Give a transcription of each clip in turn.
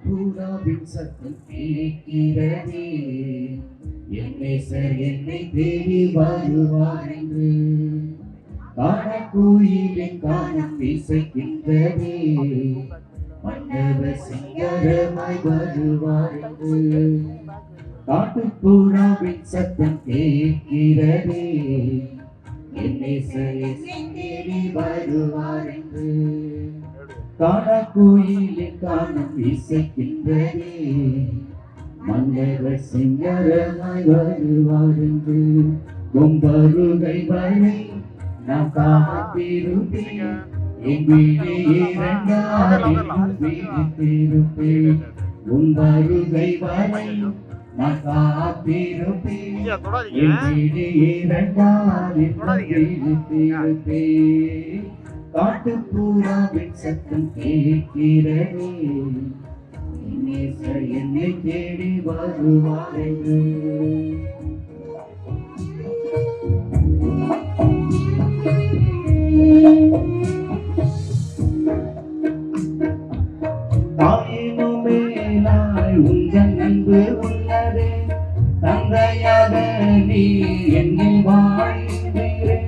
புறாவின் சத்தம் கேட்கிறதே, என் நேசர் என்னை தேடி வருவார் என்று. காணக்குயிலின் கானம் இசைக்கின்றதே, மன்னவர் சிங்கரமாய் வருவார் என்று. காட்டுப்புறாவின் சத்தம் கேட்கிறதே, என் நேசர் என்னை தேடி வருவார் என்று. காணக்குயிலின் கானம் இசைக்கின்றதே, மன்னவர் சிங்கரமாய் வருவார் என்று. வருகை வரை நாம் காத்திருப்பேன், என் வீடு இரண்டாம் வீட்டிருப்பேன். உன் வருகை வரை நான் காத்திருப்பேன், என் வீடு இரண்டாம் வீட்டிருப்பேன். காட்டுப்புறாவின் சத்தம் கேட்கிறதே, நேசர் என்னை தேடி வருவார் என்று. தாயினும் மேலாய் உந்தன் அன்பு உள்ளதே, தந்தையாக நீ என்னில் வாழ்கிறே.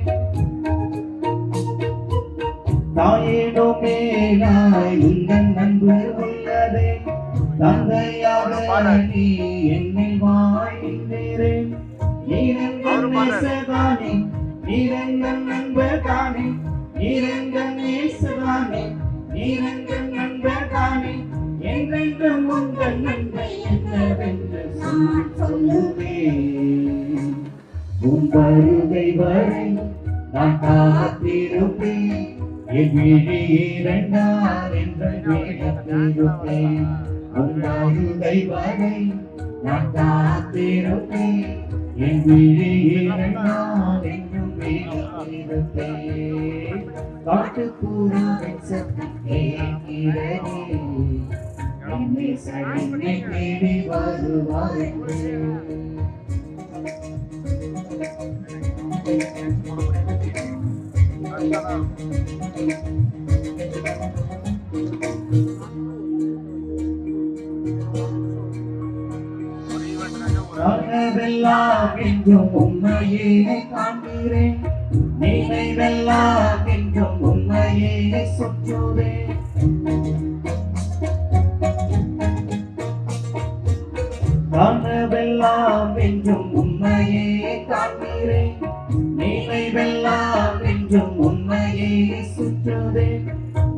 தாயினும் மேலாய் உந்தன் அன்பு உள்ளதே, தந்தையாக நீ என்னில் வாழ்கிறே. நீரெங்கள் நேசகானே, நீரெங்கள் நண்பர்கானே, நீரெங்கள் நேசகானே, நீரெங்கள் நண்பர்கானே. என்றென்றும் உங்கள் நன்மை என்னவென்று சொல்லுவேன். உன் வருகை வரை நான் காத்திருப்பேன், என் விழி இரண்டால் என்று கேட்டிருப்பேன். உன் வருகை வரை நான் காத்திருப்பேன், என் விழி இரண்டால் என்றும் கேட்டிருப்பேன். காட்டுப்புறாவின் சத்தம் கேட்கிறதே, என் நேசர் என்னை தேடி வருவார் என்று. கனவெல்லாம் என்றும் உண்மையே காண்கிறேன், நினைவெல்லாம் என்றும் உண்மையே சுற்றுவேன். கனவெல்லாம் என்றும் உண்மையே காண்கிறேன், நினைவெல்லாம் என்றும் உண்மையே சுற்றுவேன்.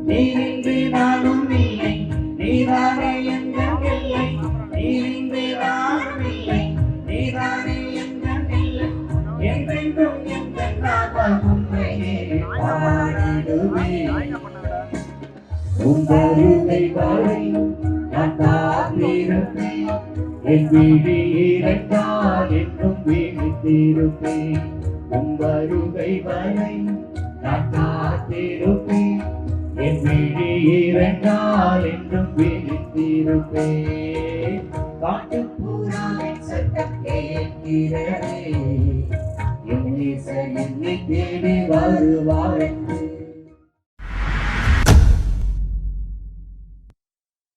நீரின்றி நானும் இல்லை, நீதானே எங்கள் இல்லை. நீரின்றி நானும் இல்லை, நீதானே எங்கள் இல்லை. என்றென்றும் எங்கள் நாமம் உண்மையே பாடிடுவேன். உன் வருகை வரை நான் காத்திருப்பேன், என் விழி இரண்டால் என்றும் விழித்திருப்பேன். உன் வருகை வரை நான் காத்திருப்பேன், என் விழி இரண்டால் என்றும் விழித்திருப்பேன். காட்டுப்புறாவின் சத்தம் கேட்கிறதே, என் நேசர் என்னை தேடி வருவார் என்று.